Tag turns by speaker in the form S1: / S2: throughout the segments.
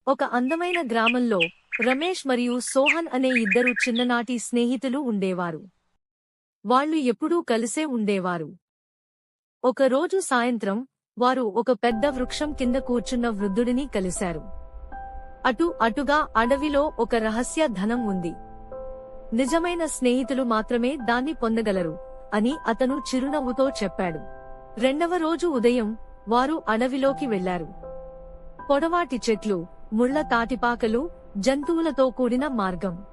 S1: ఒక అందమైన గ్రామంలో రమేష్ మరియు సోహన్ అనే ఇద్దరు చిన్ననాటి స్నేహితులు ఉండేవారు. వాళ్ళు ఎప్పుడూ కలిసే ఉండేవారు. ఒకరోజు సాయంత్రం వారు ఒక పెద్ద వృక్షం కింద కూర్చున్న వృద్ధుడిని కలిశారు. అటుగా అడవిలో ఒక రహస్య ధనం ఉంది. నిజమైన స్నేహితులు మాత్రమే దాన్ని పొందగలరు అని అతను చిరునవ్వుతో చెప్పాడు. రెండవ రోజు ఉదయం వారు అడవిలోకి వెళ్లారు. పొడవాటి చెట్లు, ముళ్ల తాటిపాకలు, జంతువులతో కూడిన మార్గం.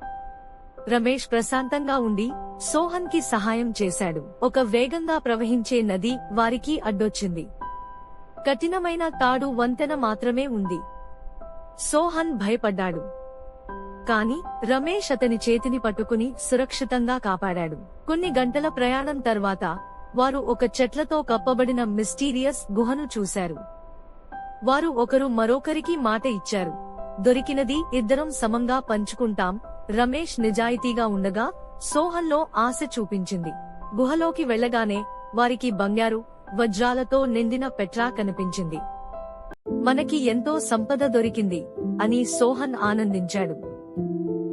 S1: రమేష్ ప్రశాంతంగా ఉండి సోహన్ కి సహాయం చేశాడు. ఒక వేగంగా ప్రవహించే నది వారికి అడ్డొచ్చింది. కఠినమైన తాడు వంతెన మాత్రమే ఉంది. సోహన్ భయపడ్డాడు. కాని రమేష్ అతని చేతిని పట్టుకుని సురక్షితంగా కాపాడాడు. కొన్ని గంటల ప్రయాణం తర్వాత వారు ఒక చెట్లతో కప్పబడిన మిస్టీరియస్ గుహను చూశారు. వారు ఒకరు మరొకరికి మాట ఇచ్చారు. దొరికినది ఇద్దరం సమంగా పంచుకుంటాం. రమేష్ నిజాయితీగా ఉండగా సోహన్లో ఆశ చూపించింది. గుహలోకి వెళ్లగానే వారికి బంగారు, వజ్రాలతో నిండిన పెట్రా కనిపించింది. మనకి ఎంతో సంపద దొరికింది అని సోహన్ ఆనందించాడు.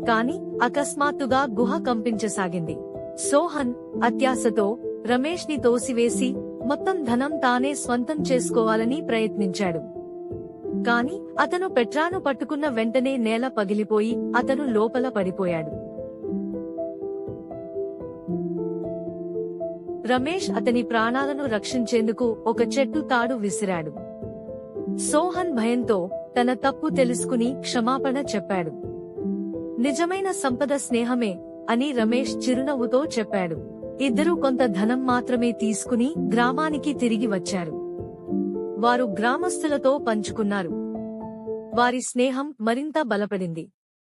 S1: కాని అకస్మాత్తుగా గుహ కంపించసాగింది. సోహన్ అత్యాశతో రమేష్ ని తోసివేసి మొత్తం ధనం తానే స్వంతం చేసుకోవాలని ప్రయత్నించాడు. కాని అతను పెట్రాను పట్టుకున్న వెంటనే నేల పగిలిపోయి అతను లోపల పడిపోయాడు. రమేష్ అతని ప్రాణాలను రక్షించేందుకు ఒక చెట్టు తాడు విసిరాడు. సోహన్ భయంతో తన తప్పు తెలుసుకుని క్షమాపణ చెప్పాడు. నిజమైన సంపద స్నేహమే అని రమేష్ చిరునవ్వుతో చెప్పాడు. ఇద్దరూ కొంత ధనం మాత్రమే తీసుకుని గ్రామానికి తిరిగి వచ్చారు. వారు గ్రామస్తులతో పంచుకున్నారు. వారి స్నేహం మరింత బలపడింది.